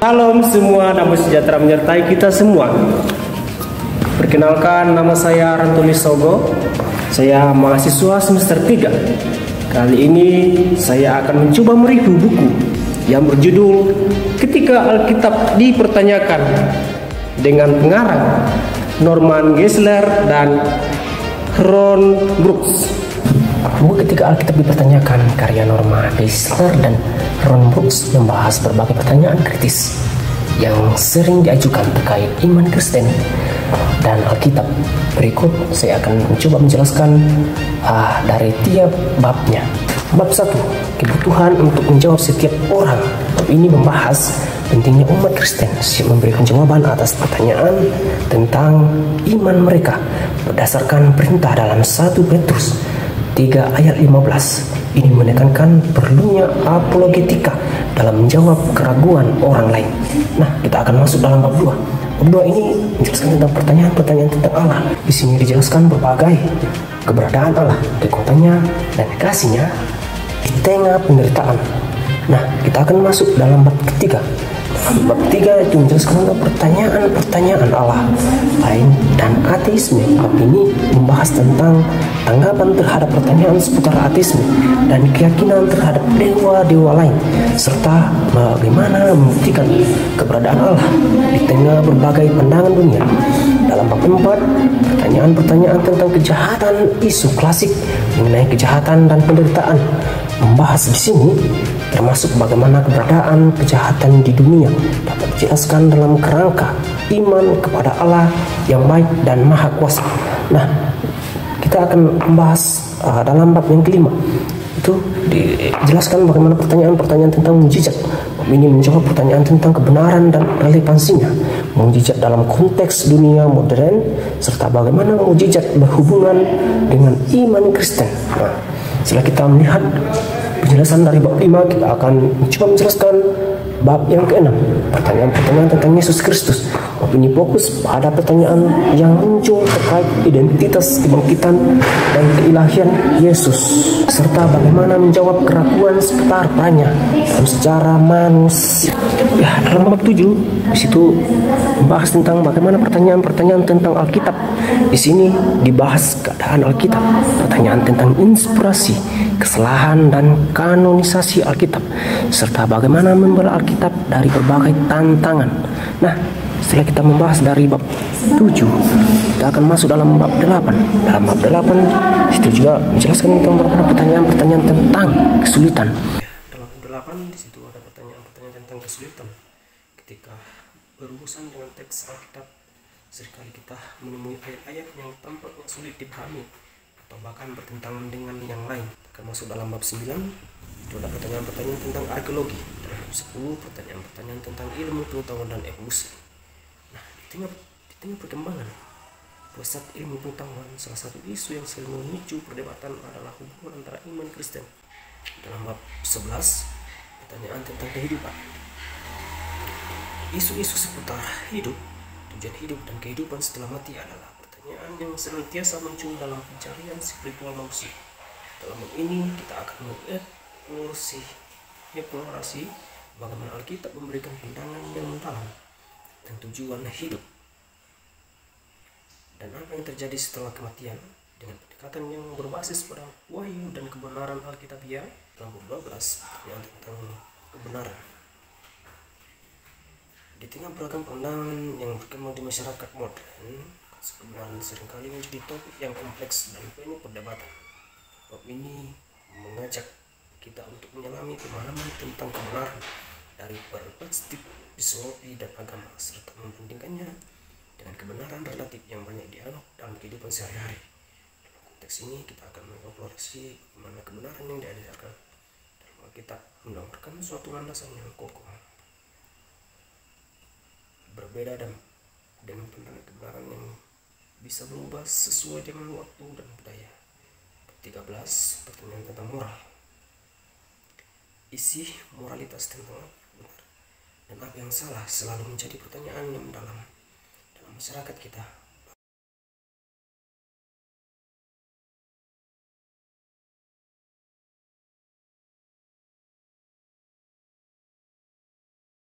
Salam semua, damai sejahtera menyertai kita semua. Perkenalkan, nama saya Rantuli Sogo. Saya mahasiswa semester 3. Kali ini saya akan mencoba mereview buku yang berjudul Ketika Alkitab Dipertanyakan dengan pengarang Norman Geisler dan Ron Brooks. Buku Ketika Alkitab Dipertanyakan karya Norman Geisler dan Ron Brooks membahas berbagai pertanyaan kritis yang sering diajukan terkait iman Kristen dan Alkitab. Berikut saya akan mencoba menjelaskan dari tiap babnya. Bab 1, kebutuhan untuk menjawab setiap orang. Bab ini membahas pentingnya umat Kristen siap memberikan jawaban atas pertanyaan tentang iman mereka berdasarkan perintah dalam 1 Petrus 3 ayat 15. Ini menekankan perlunya apologetika dalam menjawab keraguan orang lain. Nah, kita akan masuk dalam bab 2. Bab 2 ini menjelaskan tentang pertanyaan-pertanyaan tentang Allah. Di sini dijelaskan berbagai keberadaan Allah, kekuatannya, dan kasihnya di tengah penderitaan. Nah, kita akan masuk dalam bab ketiga. Bab 3 itu menjelaskan tentang pertanyaan-pertanyaan Allah lain dan ateisme. Bab ini membahas tentang tanggapan terhadap pertanyaan seputar ateisme dan keyakinan terhadap dewa-dewa lain, serta bagaimana membuktikan keberadaan Allah di tengah berbagai pandangan dunia. Dalam bab 4, pertanyaan-pertanyaan tentang kejahatan, isu klasik mengenai kejahatan dan penderitaan membahas di sini, termasuk bagaimana keberadaan kejahatan di dunia dapat dijelaskan dalam kerangka iman kepada Allah yang baik dan maha kuasa. Nah, kita akan membahas dalam bab yang kelima. Itu dijelaskan bagaimana pertanyaan-pertanyaan tentang mukjizat. Bab ini menjawab pertanyaan tentang kebenaran dan relevansinya mukjizat dalam konteks dunia modern, serta bagaimana mukjizat berhubungan dengan iman Kristen. Nah, setelah kita melihat penjelasan dari bab 5, kita akan mencoba menjelaskan bab yang ke-6, pertanyaan-pertanyaan tentang Yesus Kristus. Bab ini fokus pada pertanyaan yang muncul terkait identitas, kebangkitan, dan keilahian Yesus, serta bagaimana menjawab keraguan seputar perannya dalam sejarah manusia. Ya, dalam bab 7, di situ membahas tentang bagaimana pertanyaan-pertanyaan tentang Alkitab. Di sini dibahas keadaan Alkitab, pertanyaan tentang inspirasi, kesalahan, dan kanonisasi Alkitab, serta bagaimana membela Alkitab dari berbagai tantangan. Nah, setelah kita membahas dari bab 7, kita akan masuk dalam bab 8. Dalam bab 8 situ juga menjelaskan tentang beberapa pertanyaan-pertanyaan tentang kesulitan. Dalam bab 8 di situ ada pertanyaan-pertanyaan tentang kesulitan. Ketika berurusan dengan teks Alkitab, seringkali kita menemui ayat-ayat yang tampaknya sulit dipahami atau bahkan bertentangan dengan yang lain. Akan masuk dalam bab 9, itu ada pertanyaan-pertanyaan tentang arkeologi. Dalam bab 10, pertanyaan-pertanyaan tentang ilmu pengetahuan dan evolusi. Nah, di tengah perkembangan pusat ilmu pengetahuan, salah satu isu yang sering memicu perdebatan adalah hubungan antara iman Kristen. Dalam bab 11, pertanyaan tentang kehidupan. Isu-isu seputar hidup, tujuan hidup, dan kehidupan setelah mati adalah pertanyaan yang senantiasa muncul dalam pencarian spiritual manusia. Dalam bab ini kita akan mengeksplorasi bagaimana Alkitab memberikan pandangan yang mendalam dan tujuan hidup, dan apa yang terjadi setelah kematian dengan pendekatan yang berbasis pada wahyu dan kebenaran Alkitabiah. Dalam bab 12, pertanyaan tentang kebenaran. Di tengah beragam pandangan yang berkembang di masyarakat modern, kebenaran seringkali menjadi topik yang kompleks dan penuh perdebatan. Bab ini mengajak kita untuk menyelami pemahaman tentang kebenaran dari perspektif filosofi dan agama, serta membandingkannya dengan kebenaran relatif yang banyak dianut dalam kehidupan sehari-hari. Dalam konteks ini kita akan mengeksplorasi bagaimana kebenaran yang diajarkan dalam Alkitab menawarkan suatu landasan yang kokoh, berbeda dengan pandangan kebenaran yang bisa berubah sesuai dengan waktu dan budaya. 13, pertanyaan tentang moral. Isi moralitas tentang apa benar dan apa yang salah selalu menjadi pertanyaan yang mendalam dalam masyarakat kita.